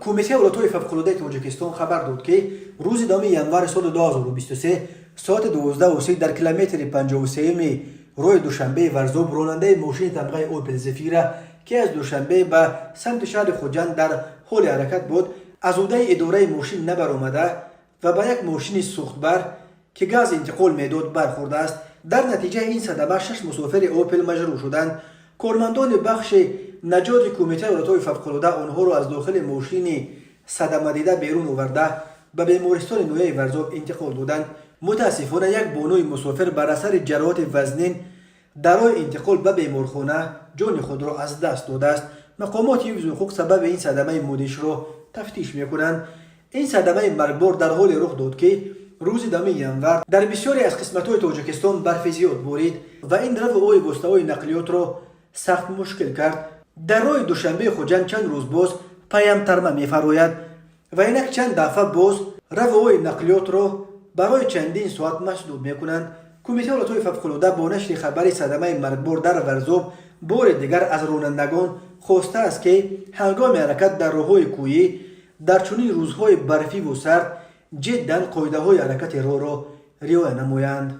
کمیته ولایت‌های فوق‌العاده تاجیکستان خبر داد که روز دوم ینور سال 2023 ساعت 12:30 در کیلومتر 53 روی دوشنبه ورزوب راننده ماشین طبقه اوپل زفیره که از دوشنبه به سمت شهر خوجند در حال حرکت بود از عهده اداره ماشین نبرآمده و به یک ماشین سوختبر که گاز انتقال میداد برخورده است. در نتیجه این صدمه 6 مسافر اوپل مجروح شدند. کارمندان بخش نجات کمیته ولایت‌های فوق‌العاده آنها را از داخل ماشین صدمه دیده بیرون آورده به بیمارستان نویه ورزاب انتقال دادند. متاسفانه یک بانوی مسافر بر اثر جراحات وزنین در راه انتقال به بیمارخانه جان خود را از دست داده است. مقامات حفظ حقوق سبب این صدمه مودش را تفتیش میکنند. این صدمه مرگبار در حال رخ داد که روز دوم ینور در بسیاری از قسمت‌های تاجیکستان برف زیاد بارید و این رفع آب واسطه‌های نقلیات را سخت مشکل کرد. در راه دوشنبه خوجند چند روز باز پیام ترمه می‌فرماید و اینک چند دفعه باز رفع آب نقلیات را برای چندین ساعت مسدود می‌کنند. کمیته ولایت‌های فوق‌العاده با نشر خبر صدمه مرگبار در ورزاب بار دیگر از رانندگان خواسته است که هنگام حرکت در راه‌های کوهی در چنین روزهای برفی و سرد جداً قاعده‌های حرکت راه را رعایت نمایند.